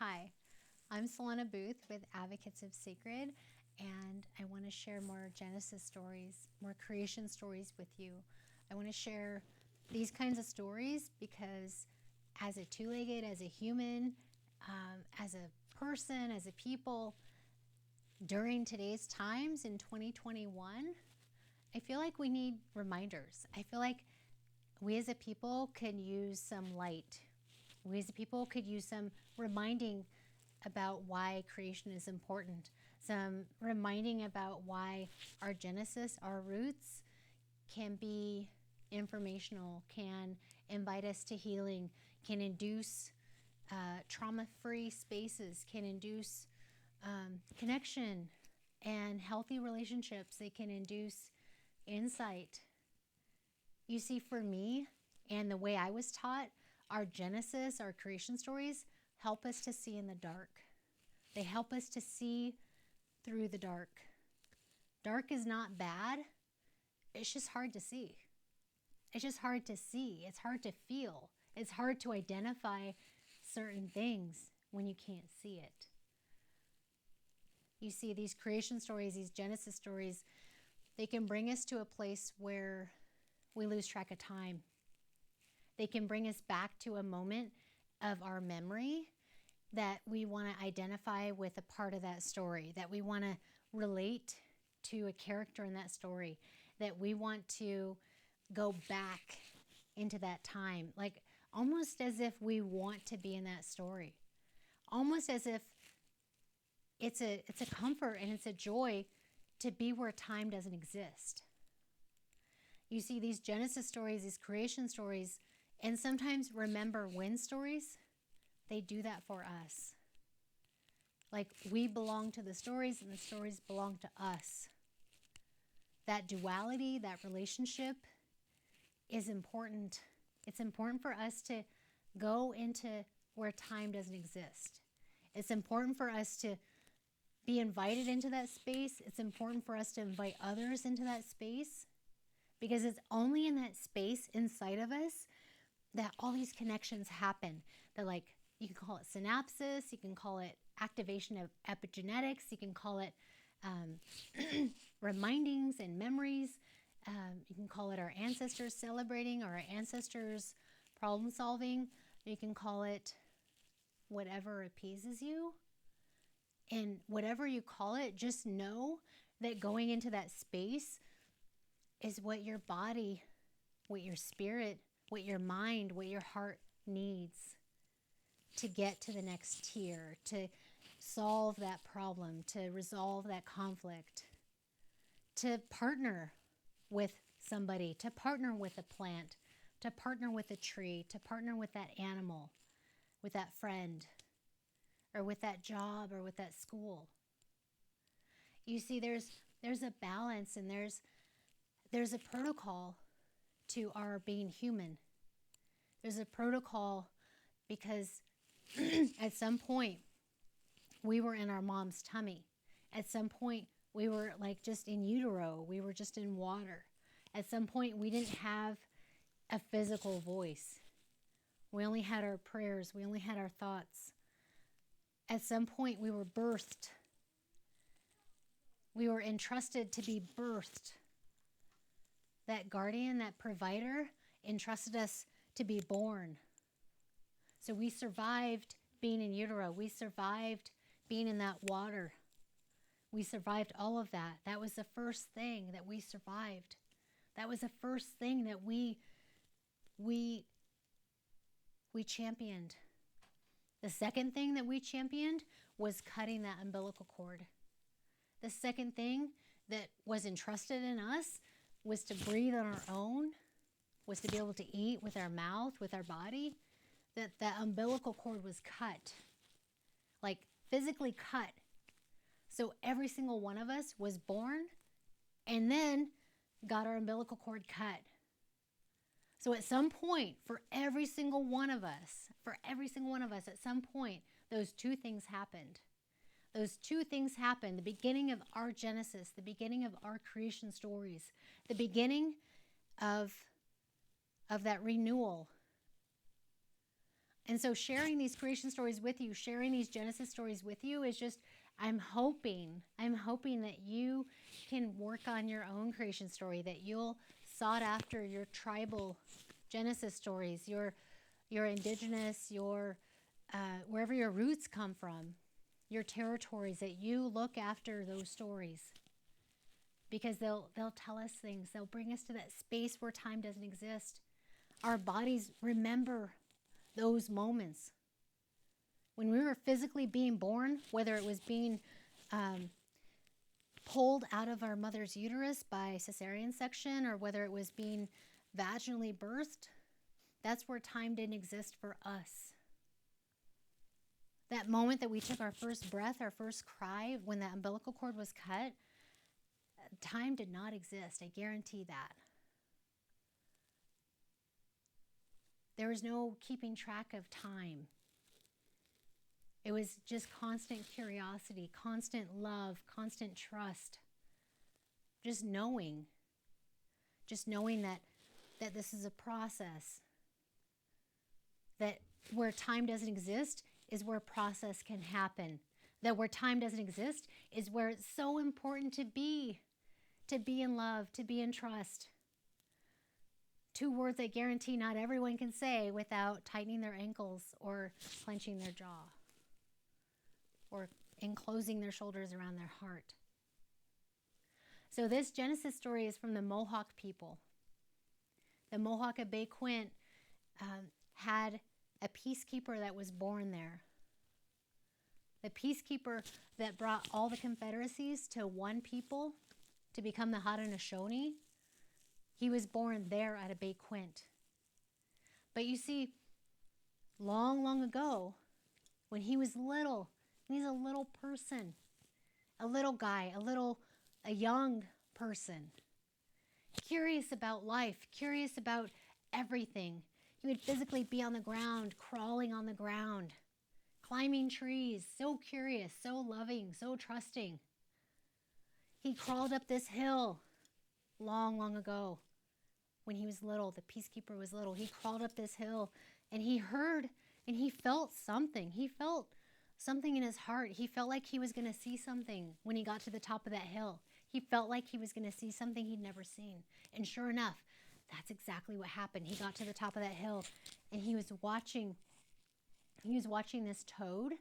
Hi, I'm Solana Booth with Advocates of Sacred, and I want to share more Genesis stories, more creation stories with you. I want to share these kinds of stories because as a two-legged, as a human, as a person, as a people, during today's times in 2021, I feel like we need reminders. I feel like we as a people could use some light. We as a people could use some reminding about why creation is important, some reminding about why our Genesis, our roots, can be informational, can invite us to healing, can induce trauma-free spaces, can induce connection and healthy relationships. They can induce insight. You see, for me, and the way I was taught, our Genesis, our creation stories, help us to see in the dark. They help us to see through the dark. Dark is not bad. It's just hard to see. It's just hard to see. It's hard to feel. It's hard to identify certain things when you can't see it. You see, these creation stories, these Genesis stories, they can bring us to a place where we lose track of time. They can bring us back to a moment of our memory that we want to identify with a part of that story, that we want to relate to a character in that story, that we want to go back into that time, like almost as if we want to be in that story, almost as if it's a comfort and it's a joy to be where time doesn't exist. You see, these Genesis stories, these creation stories, and sometimes remember when stories, they do that for us. Like we belong to the stories and the stories belong to us. That duality, that relationship is important. It's important for us to go into where time doesn't exist. It's important for us to be invited into that space. It's important for us to invite others into that space, because it's only in that space inside of us that all these connections happen. That, like, you can call it synapses, you can call it activation of epigenetics, you can call it remindings and memories. You can call it our ancestors celebrating, or our ancestors problem solving. You can call it whatever appeases you. And whatever you call it, just know that going into that space is what your body, what your spirit, what your mind, what your heart needs to get to the next tier, to solve that problem, to resolve that conflict, to partner with somebody, to partner with a plant, to partner with a tree, to partner with that animal, with that friend, or with that job, or with that school. You see, there's a balance, and there's a protocol to our being human. There's a protocol because at some point we were in our mom's tummy. At some point we were like just in utero. We were just in water. At some point we didn't have a physical voice. We only had our prayers. We only had our thoughts. At some point we were birthed. We were entrusted to be birthed. That guardian, that provider, entrusted us to be born. So we survived being in utero. We survived being in that water. We survived all of that. That was the first thing that we survived. That was the first thing that we championed. The second thing that we championed was cutting that umbilical cord. The second thing that was entrusted in us was to breathe on our own, was to be able to eat with our mouth, with our body. That umbilical cord was cut, like physically cut. So every single one of us was born and then got our umbilical cord cut. So at some point, for every single one of us, at some point, those two things happened. Those two things happened. The beginning of our Genesis, the beginning of our creation stories, the beginning of that renewal, And so sharing these creation stories with you, sharing these Genesis stories with you is just, I'm hoping that you can work on your own creation story, that you'll sought after your tribal Genesis stories, your indigenous, your wherever your roots come from, your territories, that you look after those stories, because they'll tell us things. They'll bring us to that space where time doesn't exist. Our bodies remember those moments when we were physically being born, whether it was being pulled out of our mother's uterus by cesarean section, or whether it was being vaginally birthed. That's where time didn't exist for us. That moment that we took our first breath, our first cry, when that umbilical cord was cut, time did not exist. I guarantee that. There was no keeping track of time. It was just constant curiosity, constant love, constant trust. Just knowing that this is a process. That where time doesn't exist is where process can happen. That where time doesn't exist is where it's so important to be in love, to be in trust. 2 words I guarantee not everyone can say without tightening their ankles or clenching their jaw or enclosing their shoulders around their heart. So this Genesis story is from the Mohawk people. The Mohawk of Bay Quint had a peacekeeper that was born there. The peacekeeper that brought all the confederacies to one people to become the Haudenosaunee, he was born there at a Bay Quint. But you see, long, long ago, when he was little, and he's a little person, a little guy, a young person, curious about life, curious about everything. He would physically be on the ground, crawling on the ground, climbing trees, so curious, so loving, so trusting. He crawled up this hill long, long ago when he was little. The peacekeeper was little. He crawled up this hill and he heard and he felt something. He felt something in his heart. He felt like he was going to see something when he got to the top of that hill. He felt like he was going to see something he'd never seen. And sure enough, that's exactly what happened. He got to the top of that hill and he was watching this toad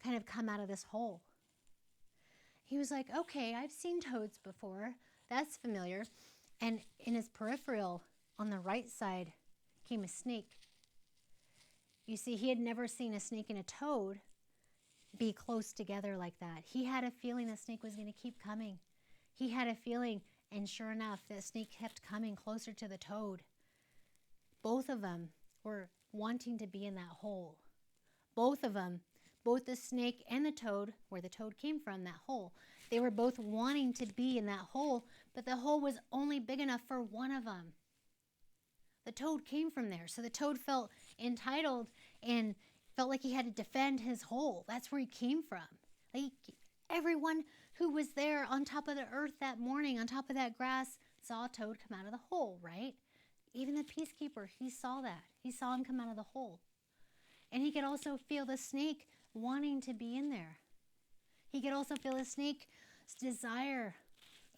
kind of come out of this hole. He was like, okay, I've seen toads before. That's familiar. And in his peripheral, on the right side, came a snake. You see, he had never seen a snake and a toad be close together like that. He had a feeling the snake was going to keep coming. He had a feeling, and sure enough, the snake kept coming closer to the toad. Both of them were wanting to be in that hole. Both of them, both the snake and the toad, where the toad came from, that hole, they were both wanting to be in that hole, but the hole was only big enough for one of them. The toad came from there, so the toad felt entitled and felt like he had to defend his hole. That's where he came from. Like, everyone who was there on top of the earth that morning, on top of that grass, saw a toad come out of the hole, right? Even the peacekeeper, he saw that. He saw him come out of the hole. And he could also feel the snake wanting to be in there. He could also feel the snake's desire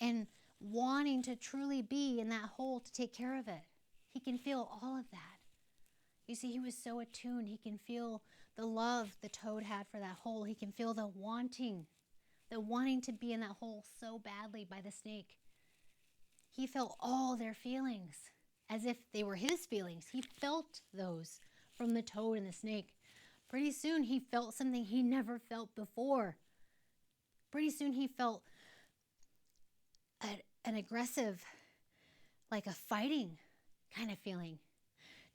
and wanting to truly be in that hole to take care of it. He can feel all of that. You see, he was so attuned. He can feel the love the toad had for that hole. He can feel the wanting to be in that hole so badly by the snake. He felt all their feelings as if they were his feelings. He felt those from the toad and the snake. Pretty soon he felt something he never felt before. Pretty soon he felt an aggressive, like a fighting kind of feeling,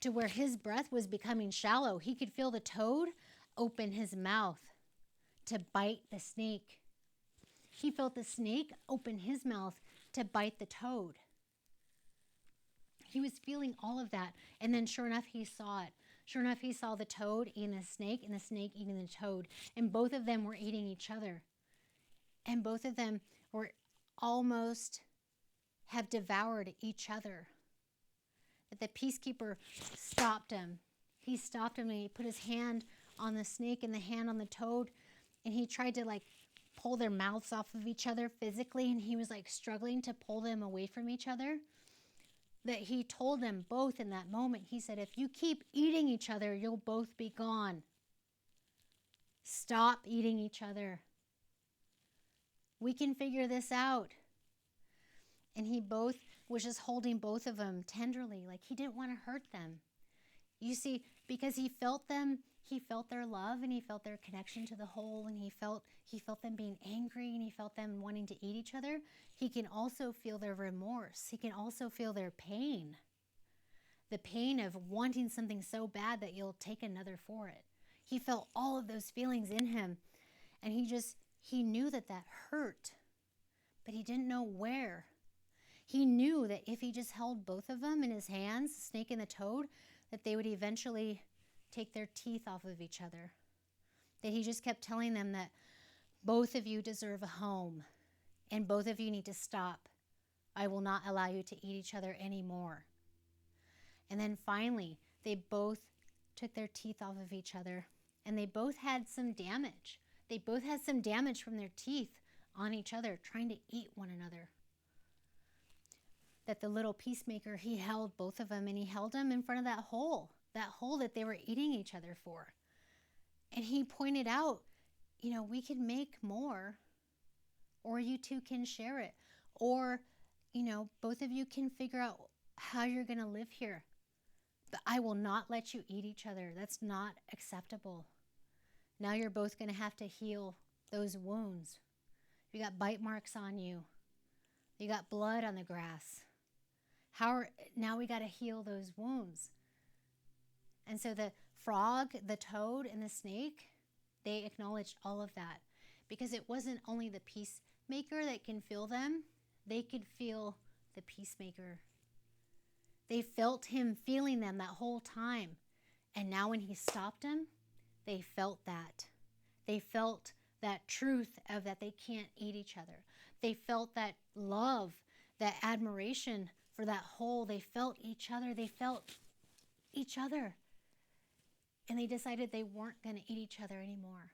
to where his breath was becoming shallow. He could feel the toad open his mouth to bite the snake. He felt the snake open his mouth to bite the toad. He was feeling all of that. And then sure enough, he saw it. Sure enough, he saw the toad eating the snake and the snake eating the toad. And both of them were eating each other. And both of them were almost have devoured each other. But the peacekeeper stopped him. he stopped him and he put his hand on the snake and the hand on the toad, and he tried to like pull their mouths off of each other physically, and he was like struggling to pull them away from each other. That he told them both in that moment, he said, if you keep eating each other, you'll both be gone. Stop eating each other. We can figure this out. And he both was just holding both of them tenderly, like he didn't want to hurt them. You see, because he felt them, he felt their love, and he felt their connection to the whole, and he felt them being angry, and he felt them wanting to eat each other. He can also feel their remorse. He can also feel their pain. The pain of wanting something so bad that you'll take another for it. He felt all of those feelings in him, and he knew that hurt, but he didn't know where. He knew that if he just held both of them in his hands, the snake and the toad, that they would eventually take their teeth off of each other. That he just kept telling them that both of you deserve a home, and both of you need to stop. I will not allow you to eat each other anymore. And then finally, they both took their teeth off of each other, and they both had some damage. They both had some damage from their teeth on each other, trying to eat one another. That the little peacemaker, he held both of them, and he held them in front of that hole that they were eating each other for. And he pointed out, we can make more, or you two can share it, or, both of you can figure out how you're going to live here. But I will not let you eat each other. That's not acceptable. Now you're both going to have to heal those wounds. You got bite marks on you. You got blood on the grass. Now we got to heal those wounds. And so the frog, the toad, and the snake, they acknowledged all of that, because it wasn't only the peacemaker that can feel them, they could feel the peacemaker. They felt him feeling them that whole time. And now when he stopped them, they felt that. They felt that truth of that they can't eat each other. They felt that love, that admiration for that whole. They felt each other. They felt each other. And they decided they weren't going to eat each other anymore,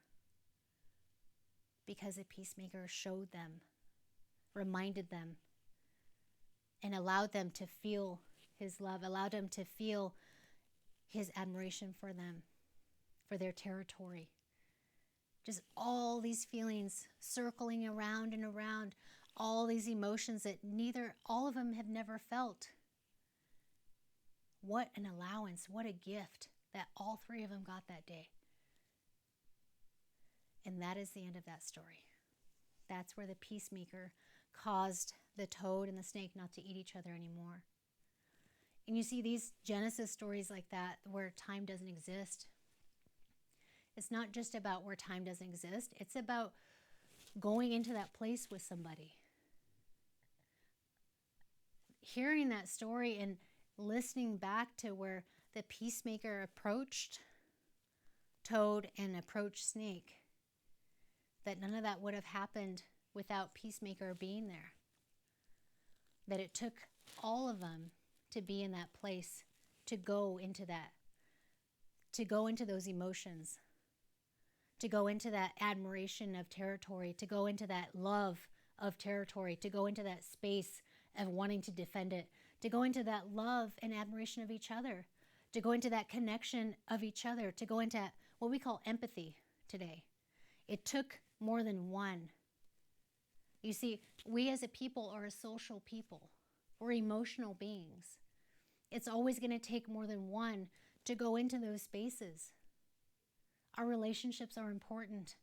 because the peacemaker showed them, reminded them, and allowed them to feel his love, allowed them to feel his admiration for them, for their territory. Just all these feelings circling around and around, all these emotions that all of them have never felt. What an allowance, what a gift that all three of them got that day. And that is the end of that story. That's where the peacemaker caused the toad and the snake not to eat each other anymore. And you see these Genesis stories like that, where time doesn't exist. It's not just about where time doesn't exist. It's about going into that place with somebody. Hearing that story and listening back to where the peacemaker approached toad and approached snake, that none of that would have happened without peacemaker being there. That it took all of them to be in that place, to go into that, to go into those emotions, to go into that admiration of territory, to go into that love of territory, to go into that space of wanting to defend it, to go into that love and admiration of each other, to go into that connection of each other, to go into what we call empathy today. It took more than one. You see, we as a people are a social people. We're emotional beings. It's always going to take more than one to go into those spaces. Our relationships are important.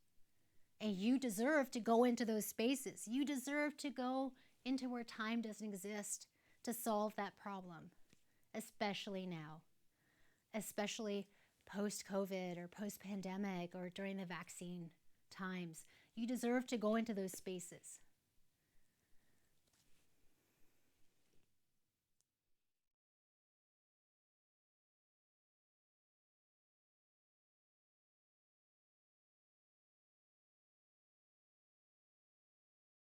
And you deserve to go into those spaces. You deserve to go into where time doesn't exist to solve that problem, especially now, especially post-COVID or post-pandemic or during the vaccine times. You deserve to go into those spaces.